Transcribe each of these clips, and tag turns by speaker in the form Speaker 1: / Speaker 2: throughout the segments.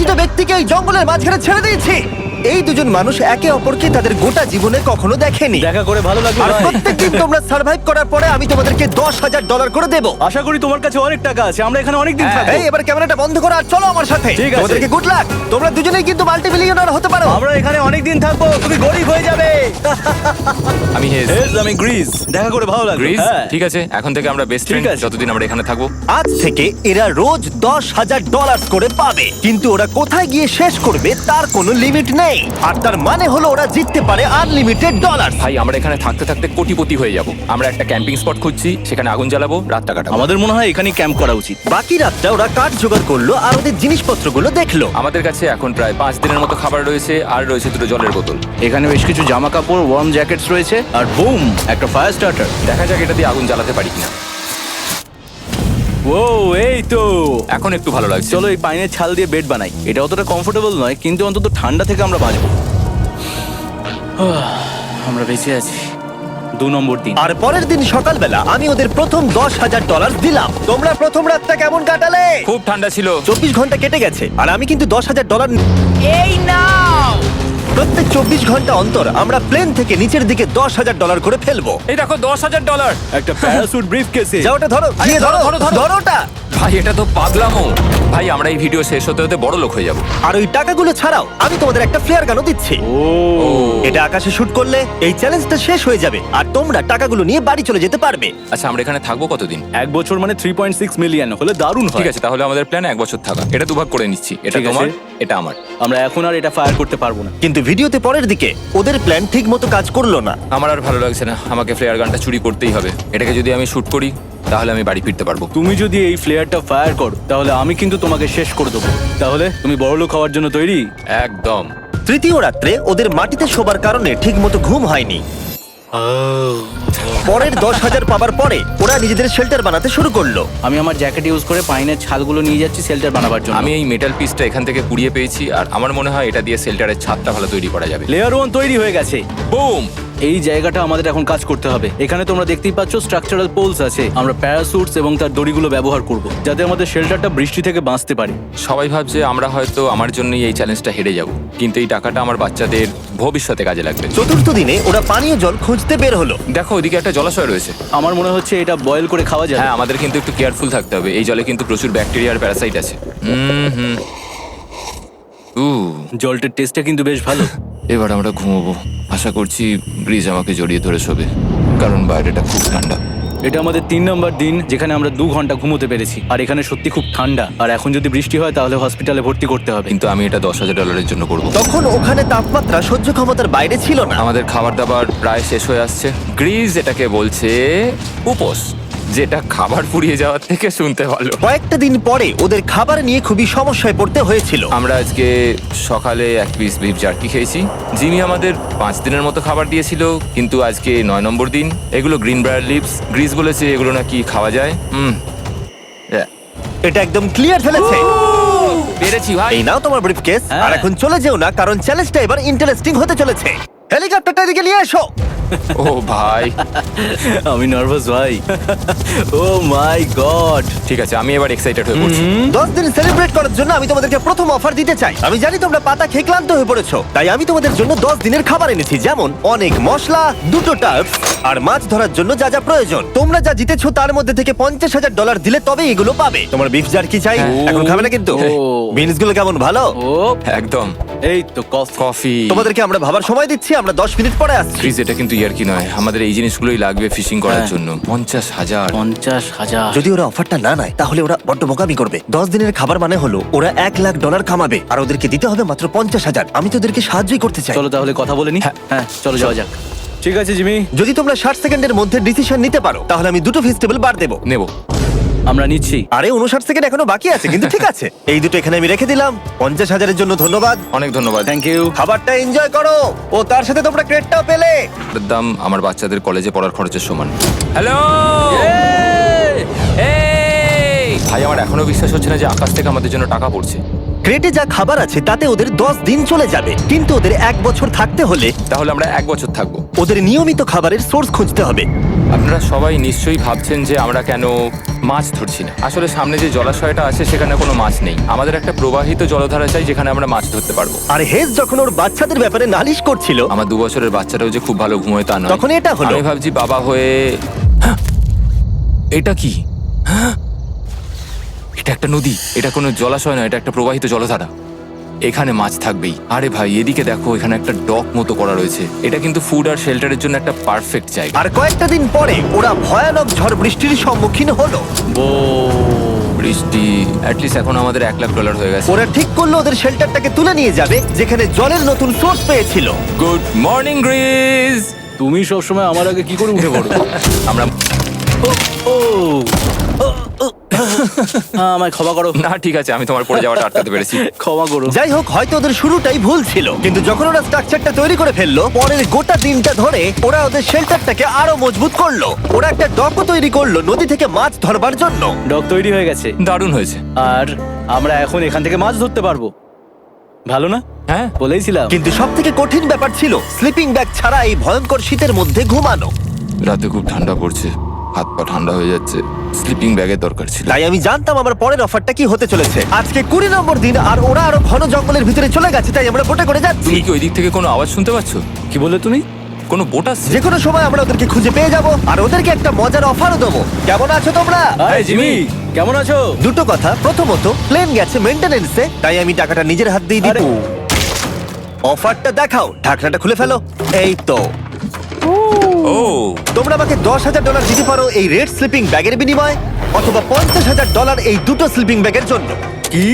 Speaker 1: যেটা ব্যক্তিকে এই জঙ্গলের মাঝখানে ছেড়ে দিয়েছি। এই দুজন মানুষ একে অপরকে তাদের গোটা জীবনে কখনো দেখেনি।
Speaker 2: দেখা করে ভালো লাগলো
Speaker 1: আর
Speaker 2: ভাই।
Speaker 1: প্রত্যেকদিন তোমরা সার্ভাইভ করার পরে আমি তোমাদেরকে $10,000 করে দেবো।
Speaker 2: আশা করি তোমার কাছে অনেক টাকা আছে, আমরা এখানে অনেক দিন থাকবো।
Speaker 1: এই এবার ক্যামেরাটা বন্ধ করো আর চলো আমার সাথে।
Speaker 2: ঠিক আছে।
Speaker 1: তোমাদেরকে গুড লাক। তোমরা দুজনেই কিন্তু মাল্টিমিলিয়নার হতে পারো।
Speaker 2: আমরা এখানে অনেক দিন থাকবো, তুমি গরিব হয়ে যাবে।
Speaker 3: আমি হেজ।
Speaker 2: আমি গ্রিস। দেখা করে ভালো লাগলো।
Speaker 3: গ্রিস,
Speaker 2: হ্যাঁ।
Speaker 3: ঠিক আছে, এখন থেকে আমরা বেস্ট ফ্রেন্ড
Speaker 2: আছে।
Speaker 3: যতদিন আমরা এখানে থাকবো।
Speaker 1: আজ থেকে এরা রোজ $10,000 করে পাবে, কিন্তু ওরা কোথায় গিয়ে শেষ করবে তার কোনো লিমিট নেই। আর তার মানে হলো ওরা জিততে পারে আনলিমিটেড ডলার।
Speaker 3: ভাই আমরা এখানে থাকতে থাকতে কোটিপতি হয়ে যাব। আমরা একটা ক্যাম্পিং স্পট খুঁজছি, সেখানে আগুন জ্বালাবো, রাতটা কাটাবো।
Speaker 2: আমাদের মনে হয় এখানে ক্যাম্প করা উচিত।
Speaker 1: বাকি রাতটা ওরা কাঠ জোগাড় করলো আর ওদের জিনিসপত্রগুলো দেখলো।
Speaker 3: আমাদের কাছে এখন প্রায় 5 দিনের মতো খাবার রয়েছে, আর রয়েছে 2 জলের বোতল।
Speaker 2: এখানে বেশ কিছু জামা কাপড়, ওয়ার্ম জ্যাকেটস রয়েছে, আর বুম, একটা ফায়ার স্টার্টার।
Speaker 3: দেখা যাক এটা দিয়ে আগুন জ্বালাতে পারি কিনা।
Speaker 2: ও, এই তো।
Speaker 3: এখন একটু ভালো লাগছে।
Speaker 2: চলো এই পাইনের ছাল দিয়ে বেড বানাই। এটা অতটা কমফোর্টেবল নয়, কিন্তু অন্তত ঠান্ডা থেকে আমরা বাঁচবো। আমরা বেঁচে আছি। 2 নম্বর দিন।
Speaker 1: আর পরের দিন সকালবেলা আমি ওদের প্রথম $10,000 দিলাম। তোমরা প্রথম রাতটা কেমন কাটালে?
Speaker 3: খুব ঠান্ডা ছিল।
Speaker 1: 24 ঘন্টা কেটে গেছে আর আমি কিন্তু $10,000।
Speaker 4: এই নাও।
Speaker 1: প্রত্যেক 24 ঘন্টা অন্তর আমরা প্লেন থেকে নিচের দিকে $10,000 করে ফেলবো।
Speaker 3: এই দেখো $10,000।
Speaker 2: একটা প্যারাসুট ব্রিফকেসে।
Speaker 1: যাও ওটা ধরো, গিয়ে ধরো, ধরো ওটা।
Speaker 3: ভাই এটা তো পাগলামো। ভাই আমরা এই ভিডিও শেষ হতে হতে বড় লোক হয়ে যাব।
Speaker 1: আর ওই টাকাগুলো ছাড়াও আমি তোমাদের একটা ফ্লেয়ার গানও দিচ্ছি।
Speaker 2: ও,
Speaker 1: এটা আকাশে শুট করলে এই চ্যালেঞ্জটা শেষ হয়ে যাবে আর তোমরা টাকাগুলো নিয়ে বাড়ি চলে যেতে পারবে।
Speaker 3: আচ্ছা আমরা এখানে থাকবো কতদিন?
Speaker 2: 1 বছর মানে 3.6 মিলিয়ন হলে দারুণ হয়।
Speaker 3: ঠিক আছে, তাহলে আমাদের প্ল্যান 1 বছর থাকা। এটা দুভাগ করে নিচ্ছি, এটা
Speaker 2: ঠিক আছে।
Speaker 3: তোমার, এটা আমার।
Speaker 2: আমরা এখন আর এটা ফায়ার করতে পারবো না।
Speaker 1: কিন্তু ভিডিওতে পরের দিকে ওদের প্ল্যান ঠিক মতো কাজ করলো না।
Speaker 3: আমার আর ভালো লাগছে না, আমাকে ফ্লেয়ার গানটা চুরি করতেই হবে। এটাকে যদি আমি শুট করি তাহলে আমি বাড়ি ফিরতে পারবো।
Speaker 2: তুমি যদি এই ফ্লেয়ারটা ফায়ার করো তাহলে আমি কিন্তু তোমাকে শেষ করে দেবো। তাহলে তুমি বড়লোক হওয়ার জন্য তৈরি?
Speaker 3: একদম।
Speaker 1: তৃতীয় রাত্রে ওদের মাটিতে শোবার কারণে ঠিক মতো ঘুম হয়নি। পরের 10,000 পাবার পরে ওরা নিজেদের শেল্টার বানাতে শুরু করলো।
Speaker 2: আমি আমার জ্যাকেট ইউজ করে পাইনের ছালগুলো নিয়ে যাচ্ছি শেল্টার বানাবার জন্য।
Speaker 3: আমি এই মেটাল পিসটা এখান থেকে কুড়িয়ে পেয়েছি, আর আমার মনে হয় এটা দিয়ে শেল্টারের ছাদটা ভালো তৈরি করা যাবে।
Speaker 2: লেয়ার 1 তৈরি হয়ে গেছে।
Speaker 3: বুম।
Speaker 2: এই জায়গাটা আমাদের এখন কাজ করতে হবে। এখানে তোমরা দেখতেই পাচ্ছ স্ট্রাকচারাল পোলস আছে। আমরা প্যারাসুটস এবং তার দড়িগুলো ব্যবহার করব যাতে আমাদের শেল্টারটা বৃষ্টি থেকে বাঁচতে পারি।
Speaker 3: সবাই ভাবছে আমরা হয়তো আমার জন্যই এই চ্যালেঞ্জটা হেরে যাব, কিন্তু এই টাকাটা আমার বাচ্চাদের ভবিষ্যতে কাজে লাগবে।
Speaker 1: চতুর্থ দিনে ওরা পানীয় জল খুঁজতে বের হলো।
Speaker 3: দেখো ওইদিকে একটা জলাশয় রয়েছে।
Speaker 2: আমার মনে হচ্ছে এটা বয়েল করে খাওয়া যায়।
Speaker 3: হ্যাঁ, আমাদের কিন্তু একটু কেয়ারফুল থাকতে হবে। এই জলে কিন্তু প্রচুর ব্যাকটেরিয়া আর প্যারাসাইট আছে। হুম।
Speaker 2: জলটার টেস্টটা কিন্তু বেশ ভালো।
Speaker 3: এবার আমরা ঘুমোবো। আশা করছি ব্রিজ আমাকে জড়িয়ে ধরে শোবে, কারণ বাইরেটা খুব ঠান্ডা।
Speaker 2: এটা আমাদের 3 নম্বর দিন যেখানে আমরা 2 ঘন্টা ঘুমোতে পেরেছি। আর এখানে সত্যি খুব ঠান্ডা। আর এখন যদি বৃষ্টি হয় তাহলে হসপিটালে ভর্তি করতে হবে।
Speaker 3: কিন্তু আমি এটা $10,000 জন্য করব।
Speaker 1: তখন ওখানে তাপমাত্রা সহ্য ক্ষমতার বাইরে ছিল না।
Speaker 3: আমাদের খাবার দাবার প্রায় শেষ হয়ে আসছে। গ্রিজ এটাকে বলছে উপোস, যেটা খাবার পুড়িয়ে যাওয়ার থেকে শুনতে ভালো।
Speaker 1: কয়েকটা দিন পরে ওদের খাবার নিয়ে খুবই সমস্যায় পড়তে হয়েছিল।
Speaker 3: আমরা আজকে সকালে 1 পিস বিফ জার্কি খেয়েছি। জিমি আমাদের 5 দিনের মতো খাবার দিয়েছিল, কিন্তু আজকে 9 নম্বর দিন। এগুলো গ্রিন ব্রায়ার লিভস। গ্রিজ বলেছে এগুলো নাকি খাওয়া যায়।
Speaker 1: এটা একদম ক্লিয়ার ফেলেছে।
Speaker 3: পেরেছি ভাই।
Speaker 1: এই নাও তোমার ব্রিফকেস।
Speaker 2: হ্যাঁ।
Speaker 1: আর এখন চলে যেও না, কারণ চ্যালেঞ্জটা এবার ইন্টারেস্টিং হতে চলেছে। হেলিকপ্টারটা এদিকে নিয়ে এসো।
Speaker 3: ও ভাই,
Speaker 2: আমি নার্ভাস ভাই। ও মাই গড।
Speaker 3: ঠিক আছে, আমি এবার এক্সাইটেড হয়ে পড়ছি।
Speaker 1: 10 দিন সেলিব্রেট করার জন্য আমি তোমাদেরকে প্রথম অফার দিতে চাই। আমি জানি তোমরা পাতা খেয়ে ক্লান্ত হয়ে পড়েছো, তাই আমি তোমাদের জন্য 10 দিনের খাবার এনেছি, যেমন অনেক মশলা, 2টো টার্ফ আর মাছ ধরার জন্য যা যা প্রয়োজন। তোমরা যা জিতেছো তার মধ্যে থেকে $50,000 দিলে তবেই এগুলো পাবে। তোমার বিফ জার্কি চাই? এখন খাবে না কিন্তু।
Speaker 2: ও।
Speaker 1: বিনস গুলো কেমন ভালো?
Speaker 2: ও,
Speaker 3: একদম।
Speaker 2: এই তো কফি।
Speaker 3: কফি।
Speaker 1: তোমাদেরকে আমরা ভাবার সময় দিচ্ছি, আমরা 10 মিনিট পরে আসছি।
Speaker 3: ফ্রিজ, এটা কিন্তু ইয়ার কি নয়। আমাদের এই জিনিসগুলোই লাগবে ফিশিং করার
Speaker 2: হ্যাঁ।
Speaker 3: জন্য। 50,000।
Speaker 2: 50,000।
Speaker 1: যদি ওরা অফারটা না নেয় তাহলে ওরা বড্ড বোকামি করবে। 10 দিনের খাবার মানে হলো ওরা $1,00,000 কামাবে আর ওদেরকে দিতে হবে মাত্র 50,000। আমি তো ওদেরকে সাহায্যই করতে চাই।
Speaker 2: চলো তাহলে কথা বলে নি। হ্যাঁ, চলো যাওয়া যাক। ঠিক আছে জিমি,
Speaker 1: যদি তোমরা 60 সেকেন্ডের মধ্যে ডিসিশন নিতে পারো তাহলে আমি 2টো ভেজিটেবল বার দেবো।
Speaker 3: নেব।
Speaker 2: আমরা নিচ্ছি।
Speaker 1: আরে 59 সেকেন্ড এখনো বাকি আছে, কিন্তু ঠিক আছে। এই দুটো এখানে আমি রেখে দিলাম। 50,000-এর জন্য ধন্যবাদ।
Speaker 3: অনেক ধন্যবাদ।
Speaker 2: Thank you.
Speaker 1: খাবারটা এনজয় করো। ও তার সাথে তোমরা ক্রেডটাও পেলে।
Speaker 3: এর দাম আমার বাচ্চাদের কলেজে পড়ার খরচের সমান। হ্যালো ভাই, আমার এখনো বিশ্বাস হচ্ছে না যে আকাশ থেকে আমাদের জন্য টাকা পড়ছে।
Speaker 1: ক্রেটে যা খাবার আছে তাতে ওদের 10 দিন চলে যাবে, কিন্তু ওদের 1 বছর থাকতে হলে
Speaker 3: তাহলে আমরা 1 বছর থাকবো।
Speaker 1: ওদের নিয়মিত খাবারের সোর্স খুঁজতে হবে।
Speaker 3: আপনারা সবাই নিশ্চয়ই ভাবছেন যে আমরা কেন মাছ ধরছি না। আসলে সামনে যে জলাশয়টা আছে সেখানে কোনো মাছ নেই। আমাদের একটা প্রবাহিত জলধারা চাই যেখানে আমরা মাছ ধরতে পারবো।
Speaker 1: আর হেজ যখন ওর বাচ্চাদের ব্যাপারে নালিশ করছিল,
Speaker 3: আমার 2 বছরের বাচ্চাটাও যে খুব ভালো ঘুমোয় তা নয়।
Speaker 1: তখন এটা হলো।
Speaker 3: আমি ভাবছি বাবা হয়ে এটা কি? এটা একটা নদী, এটা কোনো জলাশয় নয়, এটা একটা প্রবাহিত জলধারা। এখানে মাছ থাকবেই। আরে ভাই এদিকে দেখো, এখানে একটা ডক মতো করা রয়েছে। এটা কিন্তু ফুড আর শেল্টারের জন্য একটা পারফেক্ট জায়গা।
Speaker 1: আর কয়েকটা দিন পরে ওরা ভয়ানক ঝড় বৃষ্টির সম্মুখীন হলো।
Speaker 3: বৃষ্টি অ্যাটলিস্ট এখন আমাদের $1,00,000 হয়ে গেছে।
Speaker 1: ওরা ঠিক করলো ওদের শেল্টারটাকে তুলে নিয়ে যাবে, যেখানে জলের নতুন সোর্স পেয়েছিল।
Speaker 3: Good morning Greece.
Speaker 2: তুমি সবসময় আমার আগে কি করে উঠে পড়ো?
Speaker 3: আমরা
Speaker 2: ও আমায় ক্ষমা করো।
Speaker 3: না ঠিক আছে, আমি তোমার পড়ে যাওয়াটা আটকাতে পেরেছি।
Speaker 2: ক্ষমা করো।
Speaker 1: যাই হোক, হয়তো ওদের শুরুটাই ভুল ছিল, কিন্তু যখন ওরা স্ট্রাকচারটা তৈরি করে ফেললো, পরের গোটা দিনটা ধরে ওরা ওদের শেল্টারটাকে আরো মজবুত করলো। ওরা একটা ডকও তৈরি করলো নদী থেকে মাছ ধরবার জন্য।
Speaker 2: ডক তৈরি হয়ে গেছে
Speaker 3: দারুণ হয়েছে।
Speaker 2: আর আমরা এখন এখান থেকে মাছ ধরতে পারবো। ভালো না?
Speaker 3: হ্যাঁ
Speaker 2: বলেইছিলাম।
Speaker 1: কিন্তু সব থেকে কঠিন ব্যাপার ছিল স্লিপিং ব্যাগ ছাড়া এই ভয়ঙ্কর শীতের মধ্যে ঘুমানো।
Speaker 3: রাতে খুব ঠান্ডা পড়ছে, হাত পা ঠান্ডা হয়ে যাচ্ছে। স্লিপিং ব্যাগের দরকার ছিল।
Speaker 1: তাই আমি জানতাম আমার পরের অফারটা কি হতে চলেছে। আজকে 20 নম্বর দিন, আর ওরা আরো ঘন জঙ্গলের ভিতরে চলে গেছে, তাই আমরা বোটে করে যাচ্ছি।
Speaker 3: তুমি কি ওই দিক থেকে কোনো আওয়াজ শুনতে পাচ্ছ?
Speaker 2: কি বললে তুমি?
Speaker 3: কোনো বোট আসছে?
Speaker 1: যে কোনো সময় আমরা ওদেরকে খুঁজে পেয়ে যাব, আর ওদেরকে একটা মজার অফারও দেবো। কেমন আছো তোমরা?
Speaker 2: আরে জিমি, কেমন আছো?
Speaker 1: দুটো কথা, প্রথমত প্লেন গেছে মেইনটেনেন্সে, তাই আমি টাকাটা নিজের হাত দিয়ে দিব।
Speaker 2: আরে।
Speaker 1: অফারটা দেখাও, ঢাকনাটা খুলে ফেলো। এই তো।
Speaker 3: ও
Speaker 1: তোমরা আমাকে $10,000 দিতে পারো এই রেড স্লিপিং ব্যাগের বিনিময়ে, অথবা $50,000 এই দুটো স্লিপিং ব্যাগের জন্য।
Speaker 2: কি?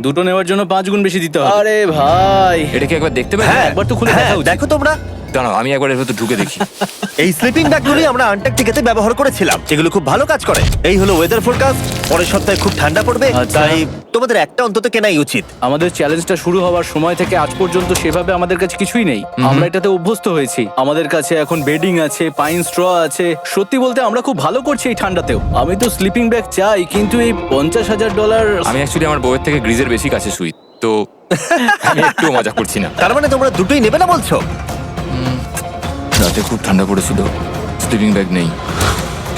Speaker 2: দুটো নেওয়ার জন্য 5 গুণ বেশি দিতে হবে? আরে ভাই,
Speaker 3: এটা কি একবার দেখতে পারি?
Speaker 1: হ্যাঁ,
Speaker 2: একবার তো খুলে দেখা উচিত।
Speaker 1: দেখো তোমরা।
Speaker 3: দাঁড়াও আমি একবার এর ভেতর ঢুকে দেখি।
Speaker 1: এই স্লিপিং ব্যাগগুলি আমরা আন্টার্কটিকাতে ব্যবহার করেছিলাম। এগুলো খুব ভালো কাজ করে। এই হলো ওয়েদার ফোরকাস্ট। পরের সপ্তাহে খুব ঠান্ডা পড়বে,
Speaker 2: আচ্ছা।
Speaker 1: তাই তোমাদের একটা অন্তত কেনাই উচিত।
Speaker 2: আমাদের চ্যালেঞ্জটা শুরু হওয়ার সময় থেকে আজ পর্যন্ত সেভাবে আমাদের কাছে কিছুই নেই। আমরা এটাতে অভ্যস্ত হয়েছি। আমাদের কাছে এখন বেডিং আছে, পাইন স্ট্র আছে। সত্যি বলতে আমরা খুব ভালো করছি এই ঠান্ডাতেও। আমি তো স্লিপিং ব্যাগ চাই, কিন্তু এই $50,000।
Speaker 3: আমি অ্যাকচুয়ালি আমার বউয়ের থেকে গ্রিজের বেশি কাছে শুই, তো আমি একটু মজা করছি না।
Speaker 1: তার মানে তোমরা দুটোই নেবে না বলছো?
Speaker 3: রাতে খুব ঠান্ডা পড়েছিল, স্লিপিং ব্যাগ নেই।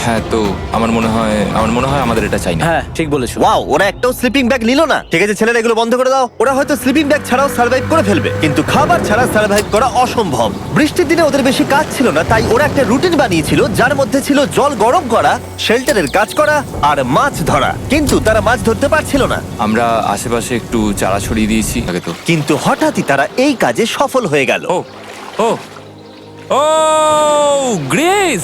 Speaker 3: হ্যাঁ, তো আমার মনে হয় আমাদের এটা চাই না।
Speaker 2: হ্যাঁ ঠিক বলেছো।
Speaker 1: ওয়াও, ওরা একটাও স্লিপিং ব্যাগ নিল না। ঠিক আছে ছেলেরা, এগুলো বন্ধ করে দাও। ওরা হয়তো স্লিপিং ব্যাগ ছাড়াও সার্ভাইভ করে ফেলবে, কিন্তু খাবার ছাড়া সার্ভাইভ করা অসম্ভব। বৃষ্টির দিনে ওদের বেশি কাজ ছিল না, তাই ওরা একটা রুটিন বানিয়েছিল যার মধ্যে ছিল জল গরম করা, শেল্টারের কাজ করা আর মাছ ধরা। কিন্তু তারা মাছ ধরতে পারছিল না।
Speaker 3: আমরা আশেপাশে একটু চারা ছড়িয়ে দিয়েছি আগে তো।
Speaker 1: কিন্তু হঠাৎই তারা এই কাজে সফল হয়ে গেল।
Speaker 3: ও ও ও গ্রিস,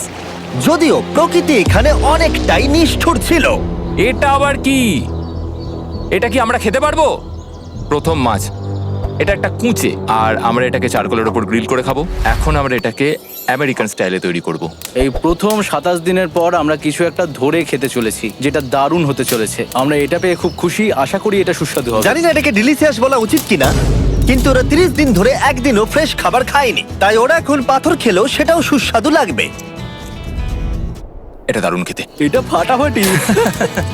Speaker 1: যদিও প্রকৃতি এখানে অনেকটাই নিষ্ঠুর ছিল।
Speaker 3: এটা আবার কি? এটা কি আমরা খেতে পারবো? প্রথম মাছ। এটা একটা কুঁচে, আর আমরা এটাকে চারকোলের ওপর গ্রিল করে খাবো। এখন আমরা এটাকে আমেরিকান স্টাইলে তৈরি করব।
Speaker 2: এই প্রথম 27 দিনের পর আমরা কিছু একটা ধরে খেতে চলেছি, যেটা দারুণ হতে চলেছে। আমরা এটা পেয়ে খুব খুশি, আশা করি এটা সুস্বাদু হবে।
Speaker 1: জানি না এটাকে ডিলিশিয়াস বলা উচিত কিনা, কিন্তু ওরা 30 দিন ধরে একদিনও ফ্রেশ খাবার খায়নি, তাই ওরা এখন পাথর খেলেও সেটাও সুস্বাদু লাগবে।
Speaker 3: এটা দারুণ খেতে।
Speaker 2: এটা ফাটাফাটি।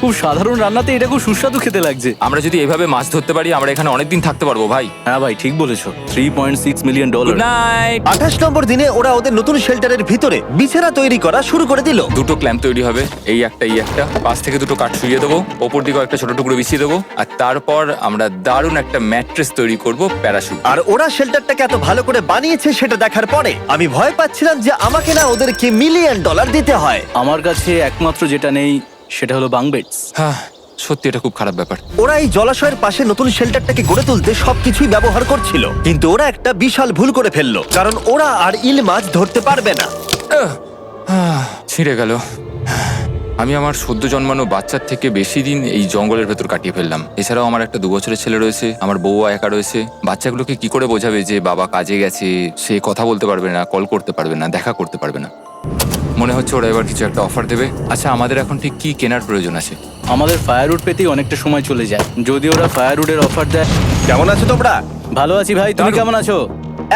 Speaker 2: খুব সাধারণ রান্নাতে এটা খুব সুস্বাদু খেতে লাগছে।
Speaker 3: আমরা যদি এভাবে মাছ ধরতে পারি, আমরা এখানে অনেকদিন থাকতে পারবো ভাই।
Speaker 2: হ্যাঁ ভাই ঠিক বলেছো। $3.6 মিলিয়ন।
Speaker 3: Good night.
Speaker 1: 28 নম্বর দিনে ওরা ওদের নতুন শেল্টারের ভিতরে বিছানা তৈরি করা শুরু করে দিল।
Speaker 3: দুটো ক্ল্যাম্প তৈরি হবে, এই একটা, পাশ থেকে দুটো কাঠ শুইয়ে দেবো, ওপর দিকে একটা ছোট টুকরো বিছিয়ে দেবো, আর তারপর আমরা দারুণ একটা ম্যাট্রেস তৈরি করব, প্যারাশুট।
Speaker 1: আর ওরা শেল্টারটাকে এত ভালো করে বানিয়েছে সেটা দেখার পরে আমি ভয় পাচ্ছিলাম যে আমাকে না ওদেরকে $1 মিলিয়ন দিতে হয়।
Speaker 2: আমার কাছে একমাত্র যেটা নেই সেটা হলো বাঙ্ক বেডস।
Speaker 3: হ্যাঁ, সত্যি এটা খুব খারাপ ব্যাপার।
Speaker 1: ওরা এই জলাশয়ের পাশে নতুন শেল্টারটাকে গড়ে তুলতে সবকিছুই ব্যবহার করছিল, কিন্তু ওরা একটা বিশাল ভুল করে ফেললো, কারণ ওরা আর ইল মাছ ধরতে পারবে না।
Speaker 3: ছিঁড়ে গেল। আমি আমার সদ্য জন্মানো বাচ্চার থেকে বেশি দিন এই জঙ্গলের ভেতর কাটিয়ে ফেললাম। এছাড়াও আমার একটা 2 বছরের ছেলে রয়েছে, আমার বউ একা রয়েছে। বাচ্চাগুলোকে কি করে বোঝাবে যে বাবা কাজে গেছে? সে কথা বলতে পারবে না, কল করতে পারবে না, দেখা করতে পারবে না। মনে হচ্ছে ওরা এবার কিছু একটা অফার দেবে। আচ্ছা, আমাদের এখন ঠিক কি কেনার প্রয়োজন আছে?
Speaker 2: আমাদের ফায়ারউড পেতেই অনেকটা সময় চলে যায়। যদি ওরা ফায়ারউডের অফার দেয়।
Speaker 1: কেমন আছো তোমরা?
Speaker 2: ভালো আছি ভাই, তুমি
Speaker 3: দারুণ।
Speaker 2: কেমন আছো?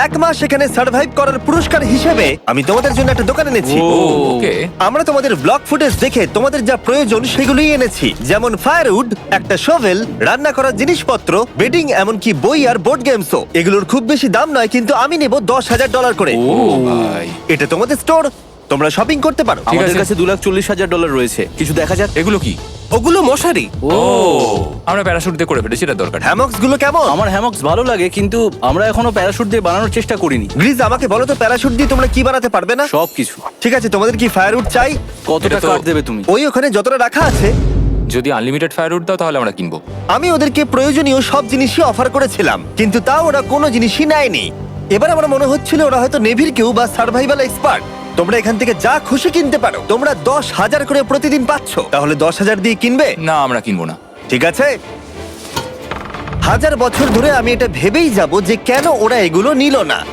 Speaker 1: 1 মাস এখানে সার্ভাইভ করার পুরস্কার হিসেবে আমি তোমাদের জন্য একটা দোকান এনেছি।
Speaker 2: ও।
Speaker 3: ওকে।
Speaker 1: আমরা তোমাদের ব্লগ ফুটেজ দেখে তোমাদের যা প্রয়োজন সেগুলোই এনেছি, যেমন ফায়ারউড, একটা শোভেল, রান্না করার জিনিসপত্র, বেডিং, এমনকি বই আর বোর্ড গেমসও। এগুলোর খুব বেশি দাম নয়, কিন্তু আমি নেব $10,000 করে।
Speaker 3: ও ভাই,
Speaker 1: এটা তোমাদের স্টোর, তোমরা শপিং করতে পারো।
Speaker 3: ঠিক
Speaker 2: আমাদের
Speaker 3: আছে।
Speaker 2: কাছে $2,40,000 রয়েছে, কিছু দেখা যাক।
Speaker 3: এগুলো কি?
Speaker 5: ওগুলো মশারি।
Speaker 2: ও
Speaker 3: আমরা প্যারাশুট দিয়ে করে ফেলেছি, এটা দরকার নেই।
Speaker 1: হ্যামক্স গুলো কেমন?
Speaker 2: আমার হ্যামক্স ভালো লাগে, কিন্তু আমরা এখনো প্যারাশুট দিয়ে বানানোর চেষ্টা করিনি।
Speaker 1: গ্রিজ, আমাকে বলো তো প্যারাশুট দিয়ে তোমরা কি বানাতে পারবে না?
Speaker 2: সবকিছু।
Speaker 1: ঠিক আছে, তোমাদের কি ফায়ারউড চাই?
Speaker 2: কতটা
Speaker 3: এটা তো-
Speaker 2: কাট দেবে তুমি?
Speaker 1: ওই ওখানে যতটা রাখা আছে।
Speaker 3: যদি আনলিমিটেড ফায়ারউড দাও তাহলে আমরা কিনবো।
Speaker 1: আমি ওদেরকে প্রয়োজনীয় সব জিনিসই অফার করেছিলাম, কিন্তু তাও ওরা কোনো জিনিসই নেয়নি। এবার আমার মনে হচ্ছিল ওরা হয়তো নেভির কেউ বা সার্ভাইভাল এক্সপার্ট। তোমরা এখান থেকে যা খুশি কিনতে পারো। তোমরা 10,000 করে প্রতিদিন পাচ্ছ, তাহলে 10,000 দিয়ে কিনবে?
Speaker 3: না, আমরা কিনবো না।
Speaker 1: ঠিক আছে। 1000 বছর ধরে আমি এটা ভেবেই যাব যে কেন ওরা এগুলো নিল না।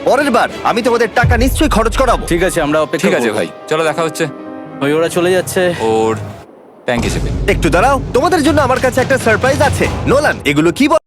Speaker 1: পরের বার আমি তোমাদের টাকা নিশ্চয়ই খরচ করাবো।
Speaker 2: ঠিক আছে, আমরা অপেক্ষা
Speaker 3: ঠিক আছে
Speaker 2: করবো।
Speaker 3: ভাই, চলো দেখা হচ্ছে।
Speaker 2: ওই ওরা চলে যাচ্ছে।
Speaker 3: ওর ট্যাঙ্ক হিসেবে।
Speaker 1: একটু দাঁড়াও, তোমাদের জন্য আমার কাছে একটা সারপ্রাইজ আছে। নোলান, এগুলো কি বলো?